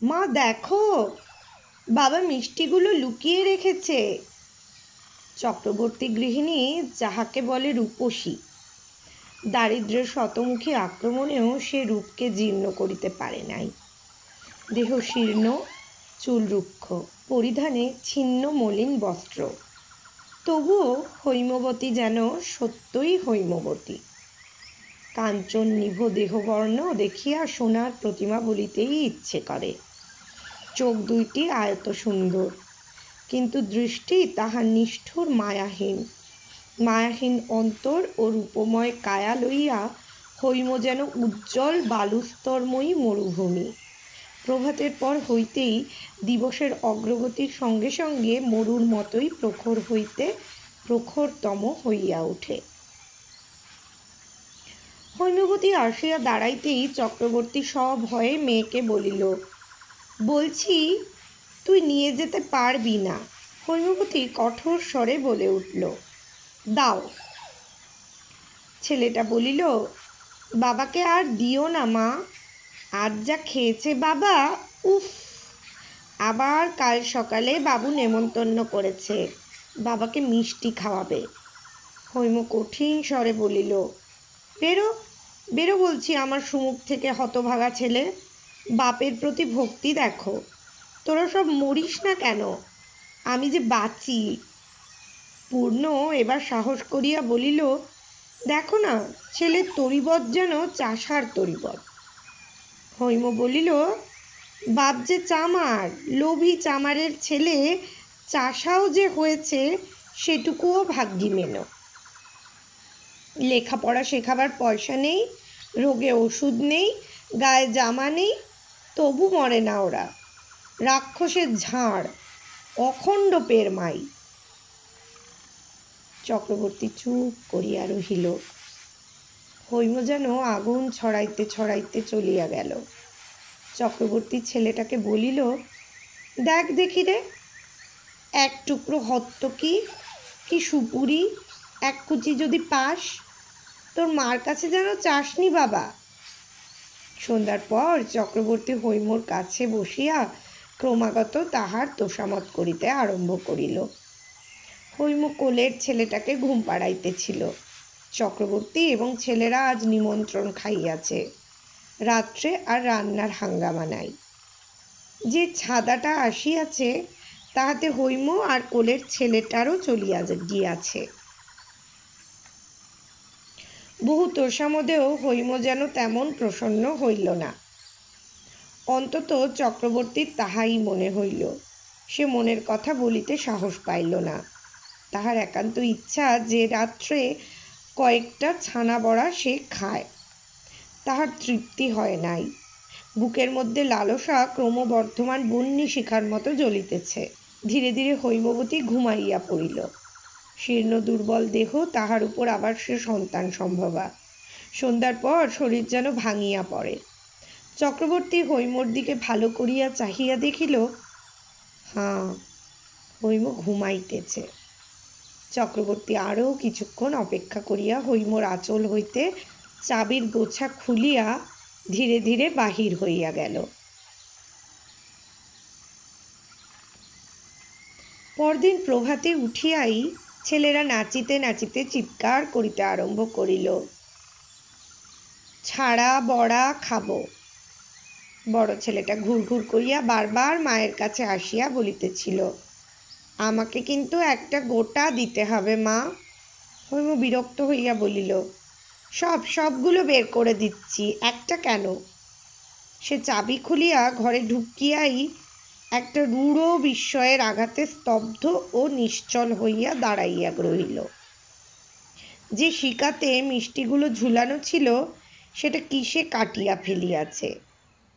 মা দেখো, বাবা মিষ্টিগুলো লুকিয়ে রেখেছে। চক্রবর্তী গৃহিণী, যাহাকে বলে রূপসী, দারিদ্র্যের শতমুখী আক্রমণেও সে রূপকে জীর্ণ করিতে পারে নাই। দেহ শীর্ণ, চুল রুক্ষ, পরিধানে ছিন্ন মলিন বস্ত্র, তবুও হৈমবতী যেন সত্যই হৈমবতী। কাঞ্চন নিভ দেহবর্ণ দেখিয়া সোনার প্রতিমা বলিতেই ইচ্ছে করে। চোখ দুইটি আয়ত সুন্দর, কিন্তু দৃষ্টি তাহার নিষ্ঠুর মায়াহীন। মায়াহীন অন্তর ও রূপময় কায়া লইয়া হৈম যেন উজ্জ্বল বালুস্তরময়ী মরুভূমি। প্রভাতের পর হইতেই দিবসের অগ্রগতির সঙ্গে সঙ্গে মরুর মতোই প্রখর হইতে প্রখরতম হইয়া ওঠে। হৈমবতী আসিয়া দাঁড়াইতেই চক্রবর্তী সভয়ে মেয়েকে বলিল, বলছি তুই নিয়ে যেতে পারবি না। হৈমবতী কঠোর স্বরে বলে উঠল, দাও। ছেলেটা বলিল, বাবাকে আর দিও না মা, আজ যা খেয়েছে বাবা, উফ। আবার কাল সকালে বাবু নেমন্তন্ন করেছে, বাবাকে মিষ্টি খাওয়াবে। হৈম কঠিন স্বরে বলিল, বেরো বেরো বলছি আমার সুমুখ থেকে, হতভাগা ছেলে। বাপের প্রতি ভক্তি দেখো, তোরা সব মরিস না কেন, আমি যে বাঁচি। পূর্ণ এবার সাহস করিয়া বলিল, দেখো না, ছেলের তরিবৎ যেন চাষার তরিবৎ। হৈম বলিল, বাপ যে চামার, লোভী চামারের ছেলে চাষাও যে হয়েছে সেটুকুও ভাগ্যি মেনো। লেখাপড়া শেখাবার পয়সা নেই, রোগে ওষুধ নেই, গায়ে জামা নেই, তবু মরে না ওরা। রাক্ষসের ঝাড়, অখণ্ড পেরমাই। চক্রবর্তী চুপ করিয়া রহিল। হৈম যেন আগুন ছড়াইতে ছড়াইতে চলিয়া গেল। চক্রবর্তী ছেলেটাকে বলিল, দেখ দেখি রে, এক টুকরো হত্তকি কি সুপুরি এক কুচি যদি পাস, তোর মার কাছে যেন চাসনি বাবা। সন্ধ্যার পর চক্রবর্তী হৈমর কাছে বসিয়া ক্রমাগত তাহার তোষামত করিতে আরম্ভ করিল। হৈম কোলের ছেলেটাকে ঘুম পাড়াইতেছিল। চক্রবর্তী এবং ছেলেরা আজ নিমন্ত্রণ খাইয়াছে, রাত্রে আর রান্নার হাঙ্গামা নাই। যে ছাদাটা আসিয়াছে তাহাতে হৈম আর কোলের ছেলেটারও চলিয়া গিয়াছে। বহু তোষামদেও হৈম যেন তেমন প্রসন্ন হইল না। অন্তত চক্রবর্তীর তাহাই মনে হইল। সে মনের কথা বলিতে সাহস পাইল না। তাহার একান্ত ইচ্ছা যে রাত্রে কয়েকটা ছানা বড়া সে খায়। তাহার তৃপ্তি হয় নাই। বুকের মধ্যে লালসা ক্রমবর্ধমান বন্যী শিখার মতো জ্বলিতেছে। ধীরে ধীরে হৈমবতী ঘুমাইয়া পড়িল। শীর্ণ দুর্বল দেহ, তাহার উপর আবার সে সন্তান সম্ভবা। সন্ধ্যার পর শরীর যেন ভাঙিয়া পড়ে। চক্রবর্তী হৈমর দিকে ভালো করিয়া চাহিয়া দেখিল, হাঁ, হৈম ঘুমাইতেছে। চক্রবর্তী আরও কিছুক্ষণ অপেক্ষা করিয়া হৈমর আঁচল হইতে চাবির গোছা খুলিয়া ধীরে ধীরে বাহির হইয়া গেল। পরদিন প্রভাতে উঠিয়াই ছেলেরা নাচিতে নাচিতে চিৎকার করিতে আরম্ভ করিল, ছাড়া বড়া খাবো। বড় ছেলেটা ঘুরঘুর করিয়া বারবার মায়ের কাছে আসিয়া বলিতেছিল, আমাকে কিন্তু একটা গোটা দিতে হবে মা। হৈম বিরক্ত হইয়া বলিল, সবগুলো বের করে দিচ্ছি, একটা কেন। সে চাবি খুলিয়া ঘরে ঢুকিয়াই একটা রূঢ় বিস্ময়ের আঘাতে স্তব্ধ ও নিশ্চল হইয়া দাঁড়াইয়া রহিল। যে শিকাতে মিষ্টিগুলো ঝুলানো ছিল সেটা কিসে কাটিয়া ফেলিয়াছে।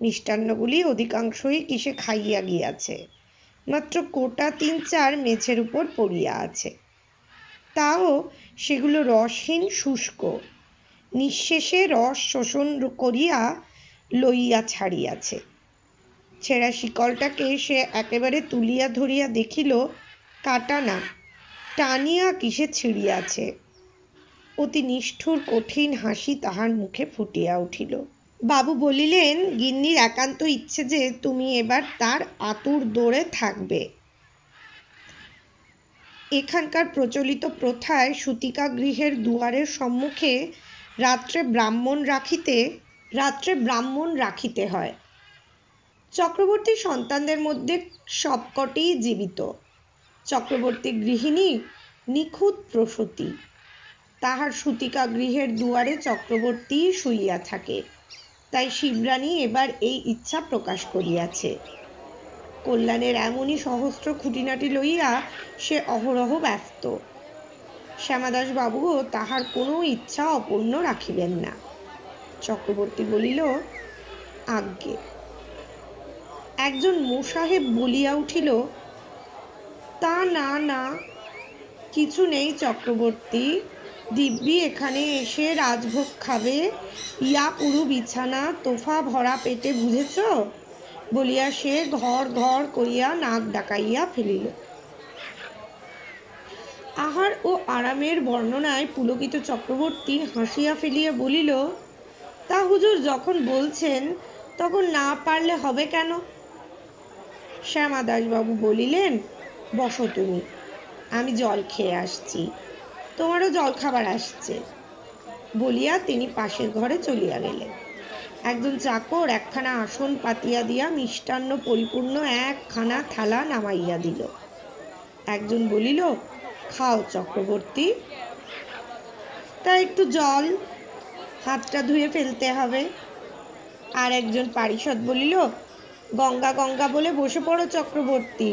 মিষ্টান্নগুলি অধিকাংশই কিসে খাইয়া গিয়াছে। মাত্র কোটা ৩-৪ মেঝের উপর পড়িয়া আছে। তাও সেগুলো রসহীন, শুষ্ক, নিঃশেষে রস শোষণ করিয়া লইয়া ছাড়িয়াছে। ছেঁড়া শিকলটাকে সে একেবারে তুলিয়া ধরিয়া দেখিল, কাটা না, টানিয়া কিসে ছিঁড়িয়াছে। অতি নিষ্ঠুর কঠিন হাসি তাহার মুখে ফুটিয়া উঠিল। বাবু বলিলেন, গিন্নির একান্ত ইচ্ছে যে তুমি এবার তার আতুর দৌড়ে থাকবে। এখানকার প্রচলিত প্রথায় সূতিকা গৃহের দুয়ারের সম্মুখে রাত্রে ব্রাহ্মণ রাখিতে হয়। চক্রবর্তী সন্তানদের মধ্যে সবকটিই জীবিত। চক্রবর্তী গৃহিণী নিখুঁত প্রসূতি। তাহার সূতিকা গৃহের দুয়ারে চক্রবর্তী শুইয়া থাকে। তাই শিবরানী এবার এই ইচ্ছা প্রকাশ করিয়াছে। কল্যাণের এমনই সহস্র খুঁটিনাটি লইয়া সে অহরহ ব্যস্ত। শ্যামাদাস বাবুও তাহার কোনো ইচ্ছা অপূর্ণ রাখিবেন না। চক্রবর্তী বলিল, আজ্ঞে। একজন মোসাহেব বলিয়া উঠিল, তা না না, কিছু নেই চক্রবর্তী, দিব্যি এখানে এসে রাজভোগ খাবে, ইয়া পুরু বিছানা তোফা ভরা পেটে, বুঝেছ? বলিয়া সে ঘর ঘর করিয়া নাক ডাকাইয়া ফেলিল। আহার ও আরামের বর্ণনায় পুলকিত চক্রবর্তী হাসিয়া ফেলিয়া বলিল, তা হুজুর যখন বলছেন তখন না পারলে হবে কেন? শ্যামাদাসবাবু বলিলেন, বসো তুমি, আমি জল খেয়ে আসছি, তোমারও জল খাবার আসছে। বলিয়া তিনি পাশের ঘরে চলিয়া গেলেন। একজন চাকর একখানা আসন পাতিয়া দিয়া মিষ্টান্ন পরিপূর্ণ একখানা থালা নামাইয়া দিল। একজন বলিল, খাও চক্রবর্তী। তা একটু জল, হাতটা ধুয়ে ফেলতে হবে। আর একজন পারিষদ বলিল, গঙ্গা গঙ্গা বলে বসে পড়ো চক্রবর্তী,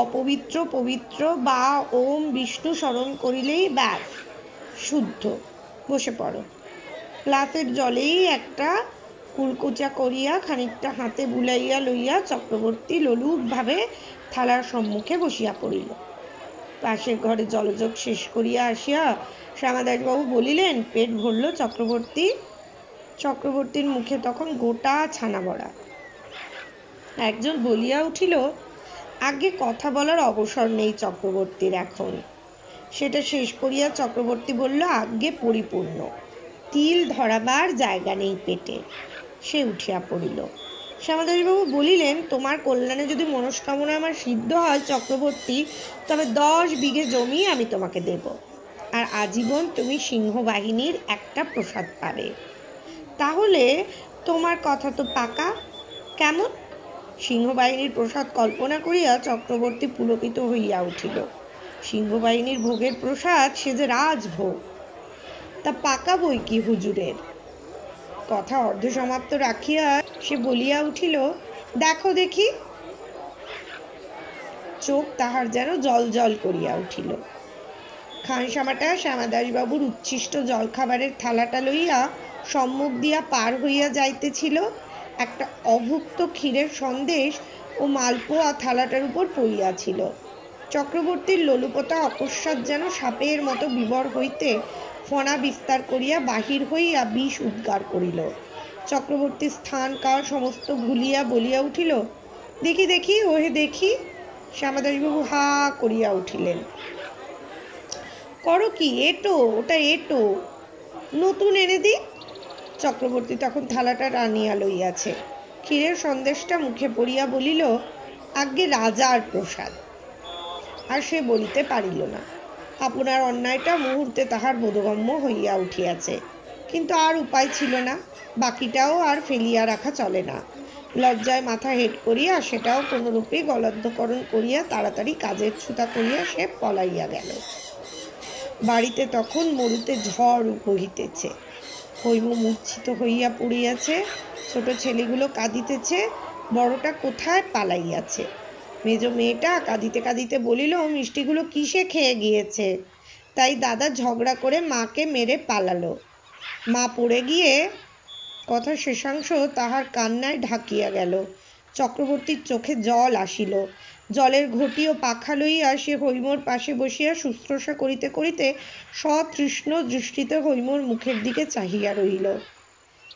অপবিত্র পবিত্র বা ওম বিষ্ণু স্মরণ করিলেই ব্যাস শুদ্ধ, বসে পড়ো। গ্লাসের জলেই একটা কুলকুচা করিয়া খানিকটা হাতে বুলাইয়া লইয়া চক্রবর্তী লোলুপভাবে থালার সম্মুখে বসিয়া পড়িল। পাশের ঘরে জলযোগ শেষ করিয়া আসিয়া শ্যামাদাসবাবু বলিলেন, পেট ভরল চক্রবর্তী? চক্রবর্তীর মুখে তখন গোটা ছানা বড়া। একজন বলিয়া উঠিল, আগে কথা বলার অবসর নেই চক্রবর্তীর এখন। সেটা শেষ করিয়া চক্রবর্তী বলল, আজ্ঞে পরিপূর্ণ, তিল ধরাবার জায়গা নেই পেটে। সে উঠিয়া পড়িল। শ্যামাদাসবাবু বলিলেন, তোমার কল্যাণে যদি মনস্কামনা আমার সিদ্ধ হয় চক্রবর্তী, তবে 10 বিঘে জমি আমি তোমাকে দেব, আর আজীবন তুমি সিংহবাহিনীর একটা প্রসাদ পাবে। তাহলে তোমার কথা তো পাকা। কেমন? সিংহবাহিনীর প্রসাদ কল্পনা করিয়া চক্রবর্তী পুলকিত হইয়া উঠিল। সিংহবাহিনীর ভোগের প্রসাদ সে যে রাজভোগ। তা পাকা বই কি হুজুরের। কথা অর্ধসমাপ্ত রাখিয়া সে বলিয়া উঠিল, দেখো দেখি। চোখ তাহার যেন জল জল করিয়া উঠিল। খানসামাটা শ্যামাদাসবাবুর উচ্ছিষ্ট জলখাবারের থালাটা লইয়া সম্মুখ দিয়া পার হইয়া যাইতেছিল। একটা অভুক্ত ক্ষীরের সন্দেশ ও মালপোয়া থালাটার উপর পড়িয়াছিল। চক্রবর্তীর লোলুপতা অকস্মাৎ যেন সাপের মতো বিবর হইতে ফণা বিস্তার করিয়া বাহির হইয়া বিষ উদ্গার করিল। চক্রবর্তী স্থান কাল সমস্ত ভুলিয়া বলিয়া উঠিল, দেখি দেখি, ওহে দেখি। শ্যামাদাসবাবু হা করিয়া উঠিলেন। করো কি? এটো, ওটা এটো, নতুন এনে দি। চক্রবর্তী তখন থালাটা টানিয়া লইয়াছে। ক্ষীরের সন্দেশটা মুখে পড়িয়া বলিল, আজ্ঞে রাজার প্রসাদ। আর সে বলিতে পারিল না। আপনার অন্যায়টা মুহূর্তে তাহার বোধগম্য হইয়া উঠিয়াছে, কিন্তু আর উপায় ছিল না। বাকিটাও আর ফেলিয়া রাখা চলে না। লজ্জায় মাথা হেঁট করিয়া সেটাও কোনোরূপে গলদ্ধকরণ করিয়া তাড়াতাড়ি কাজের ছুতা করিয়া সে পলাইয়া গেল। বাড়িতে তখন মরুতে ঝড় বহিতেছে। হৈম মূর্ছিত হইয়া পড়িয়াছে, ছোট ছেলেগুলো কাঁদিতেছে, বড়টা কোথায় পালাইয়াছে। মেজ মেয়েটা কাঁদিতে কাঁদিতে বলিল, মিষ্টিগুলো কিসে খেয়ে গিয়েছে, তাই দাদা ঝগড়া করে মাকে মেরে পালালো। মা পড়ে গিয়ে। কথা শেষাংশ তাহার কান্নায় ঢাকিয়া গেল। চক্রবর্তীর চোখে জল আসিল। জলের ঘটি ও পাখা লইয়া সে হৈমর পাশে বসিয়া শুশ্রূষা করিতে করিতে সতৃষ্ণ দৃষ্টিতে হৈমর মুখের দিকে চাহিয়া রহিল।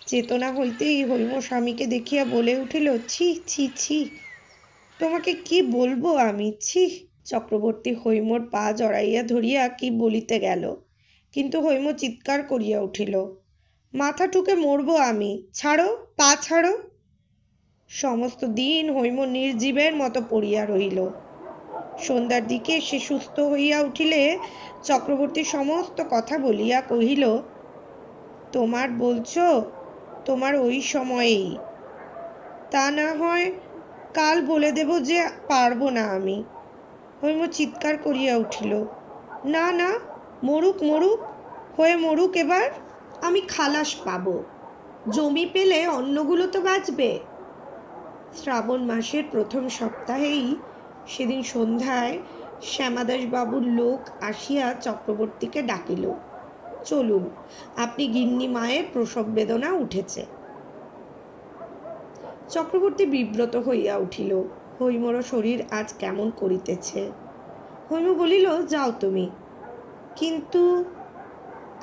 চেতনা হইতেই হৈম স্বামীকে দেখিয়া বলে উঠিল, ছি ছি ছি, তোমাকে কি বলবো আমি, ছি। চক্রবর্তী হৈমর পা জড়াইয়া ধরিয়া কি বলিতে গেল, কিন্তু হৈম চিৎকার করিয়া উঠিল, মাথা ঠুকে মরবো আমি, ছাড়ো, পা ছাড়ো। সমস্ত দিন হৈম নির্জীবের মতো পড়িয়া রহিল। সন্ধ্যার দিকে সে সুস্থ হইয়া উঠিলে চক্রবর্তী সমস্ত কথা বলিয়া কহিল, তোমার বলছো তোমার ওই সময়েই, তা না হয় কাল বলে দেব যে পারবো না আমি। হৈম চিৎকার করিয়া উঠিল, না না, মরুক মরুক, হয়ে মরুক এবার, আমি খালাস পাবো, জমি পেলে অন্যগুলো তো বাঁচবে। শ্রাবণ মাসের প্রথম সপ্তাহেই সেদিন সন্ধ্যায় শ্যামাদাস বাবুর লোক আসিয়া চক্রবর্তীকে ডাকিল, চলুন, আপনি গিন্নি মায়ের প্রসব বেদনা উঠেছে। চক্রবর্তী বিব্রত হইয়া উঠিল, হৈমর শরীর আজ কেমন করিতেছে। হৈম বলিল, যাও তুমি, কিন্তু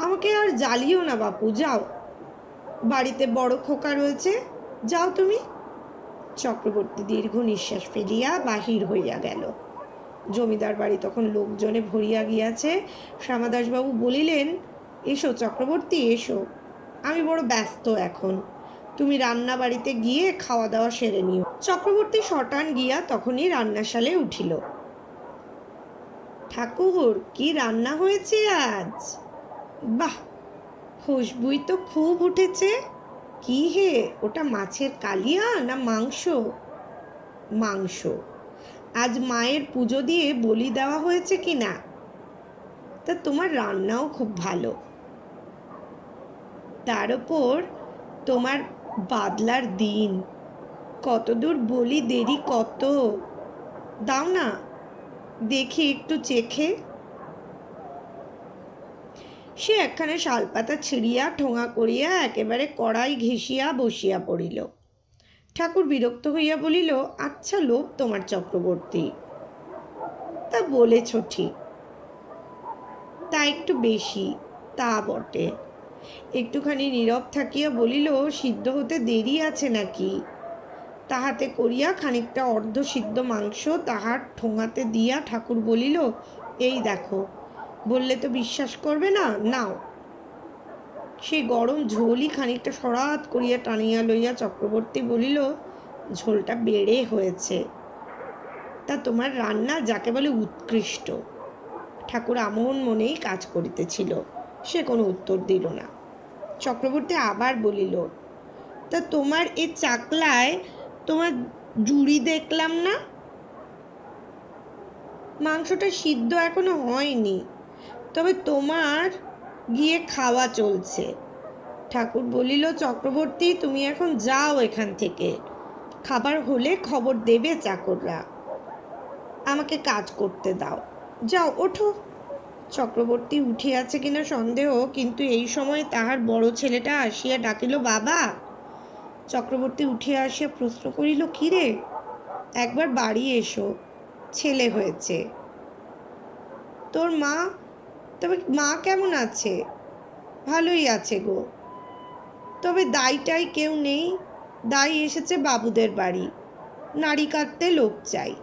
আমাকে আর জ্বালিও না বাপু, যাও, বাড়িতে বড় খোকা রয়েছে, যাও তুমি। চক্রবর্তী দীর্ঘ নিঃশ্বাস ফেলিয়া বাহির হইয়া গেল। জমিদার বাড়ি তখন লোকজনে ভরিয়া গিয়াছে। শ্যামাদাসবাবু বলিলেন, এসো চক্রবর্তী, এসো, আমি বড় ব্যস্ত এখন, তুমি রান্না বাড়িতে গিয়ে খাওয়া দাওয়া সেরে নিও। চক্রবর্তী শটান গিয়া তখনই রান্নাশালে উঠিল। ঠাকুর, কি রান্না হয়েছে আজ? বাহ, খুশবুই তো খুব উঠেছে। কি হে, ওটা মাছের কালিয়া না মাংস? মাংস। আজ মায়ের পুজো দিয়ে বলি দেওয়া হয়েছে কিনা? তা তোমার রান্নাও খুব ভালো। তার উপর তোমার বাদলার দিন, কতদূর বলি দেরি কত, দাও না দেখি একটু চেখে। সে একখানে শালপাতা ছিঁড়িয়া ঠোঙা করিয়া একেবারে কড়াই ঘেঁষিয়া বসিয়া পড়িল। ঠাকুর বিরক্ত হইয়া বলিল, আচ্ছা লোভ তোমার চক্রবর্তী, তা বলেছ ঠিক, তা একটু বেশি, তা বটে। একটুখানি নীরব থাকিয়া বলিল, সিদ্ধ হতে দেরি আছে নাকি? তাহাতে করিয়া খানিকটা অর্ধ সিদ্ধ মাংস তাহার ঠোঙাতে দিয়া ঠাকুর বলিল, এই দেখো, বললে তো বিশ্বাস করবে না, নাও। সেই গরম ঝোলই খানিকটা সরাত করিয়া টানিয়া লইয়া চক্রবর্তী বলিল, ঝোলটা বেড়ে হয়েছে। তা তোমার রান্না যাকে বলে উৎকৃষ্ট। ঠাকুর আমন মনেই কাজ করিতেছিল, সে কোনো উত্তর দিল না। চক্রবর্তী আবার বলিল, তা তোমার এ চাকলায় তোমার জুড়ি দেখলাম না? মাংসটা সিদ্ধ এখনো হয়নি, তবে তোমার গিয়ে খাওয়া চলছে। ঠাকুর বলিল, চক্রবর্তী, তুমি এখন যাও এখান থেকে, খাবার হলে খবর দেবে চাকররা, আমাকে কাজ করতে দাও, যাও, ওঠো। চক্রবর্তী উঠিয়াছে কিনা সন্দেহ, কিন্তু এই সময় তাহার বড় ছেলেটা আসিয়া ডাকিল, বাবা। চক্রবর্তী উঠিয়া আসিয়া প্রশ্ন করিল, কি রে? একবার বাড়ি এসো, ছেলে হয়েছে। তোর মা, তবে মা কেমন আছে? ভালোই আছে গো, তবে দাইটাই কেউ নেই, দাই এসেছে বাবুদের বাড়ি, নাড়ি কাটতে লোক চাই।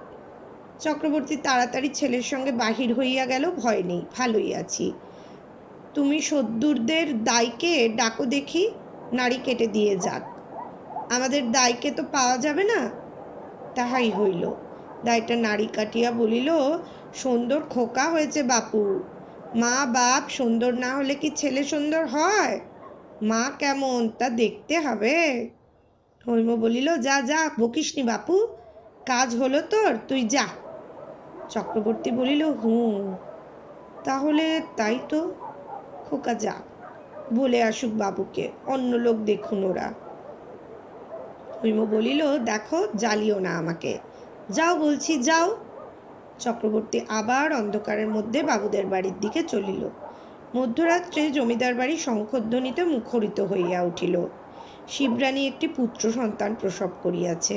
চক্রবর্তী তাড়াতাড়ি ছেলের সঙ্গে বাহির হইয়া গেল, ভয় নেই, ভালোই আছি। তুমি সদ্দুরদের দাইকে ডাকো দেখি, নাড়ি কেটে দিয়ে যাক, আমাদের দাইকে তো পাওয়া যাবে না। তাহাই হইল। দাইটা নাড়ি কাটিয়া বলিল, সুন্দর খোকা হয়েছে বাপু, মা বাপ সুন্দর না হলে কি ছেলে সুন্দর হয়? মা কেমন তা দেখতে হবে। হৈম বলিল, যা যা, বকিসনি বাপু, কাজ হলো তোর, তুই যা। চক্রবর্তী বলিল, তাহলে তাই তো, খোকা যা, বলে আসুক বাবুকে, অন্য লোক দেখুন ওরা। হৈম বলিল, দেখো, জ্বালিও না আমাকে, যাও বলছি, যাও। চক্রবর্তী আবার অন্ধকারের মধ্যে বাবুদের বাড়ির দিকে চলিল। মধ্যরাত্রে জমিদার বাড়ি শঙ্খধ্বনিতে মুখরিত হইয়া উঠিল। শিবরানী একটি পুত্র সন্তান প্রসব করিয়াছে।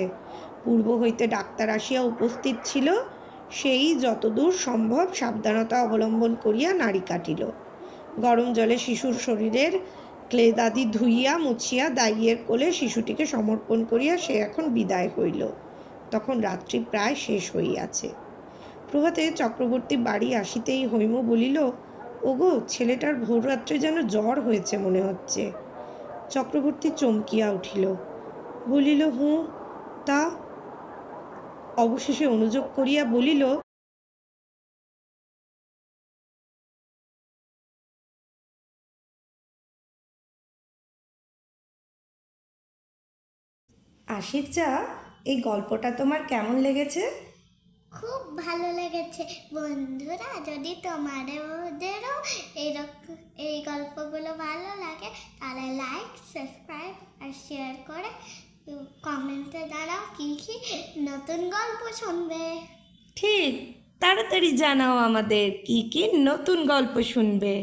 পূর্ব হইতে ডাক্তার আসিয়া উপস্থিত ছিল। সেই যতদূর সম্ভব সাবধানতা অবলম্বন করিয়া নাড়ি কাটিল। গরম জলে শিশুর শরীরের ক্লেদাদি ধুইয়া মুছিয়া দাইয়ের কোলে শিশুটিকে সমর্পণ করিয়া সে এখন বিদায় হইল। তখন রাত্রি প্রায় শেষ হইয়াছে। প্রভাতে চক্রবর্তী বাড়ি আসিতেই হৈম বলিল, ওগো, ছেলেটার ভোর রাত্রে যেন জ্বর হয়েছে মনে হচ্ছে। চক্রবর্তী চমকিয়া উঠিল, বলিল, হুঁ, তা? অবশেষে অনুযোগ করিয়া বলিল, আশির চা, এই গল্পটা তোমার কেমন লেগেছে? খুব ভালো লেগেছে বন্ধুরা। যদি তোমাদেরও এই গল্পগুলো ভালো লাগে তাহলে লাইক, সাবস্ক্রাইব আর শেয়ার করে কমেন্টে দাঁড়াও কি কি নতুন গল্প শুনবে। ঠিক, তাড়াতাড়ি জানাও আমাদের কি কি নতুন গল্প শুনবে।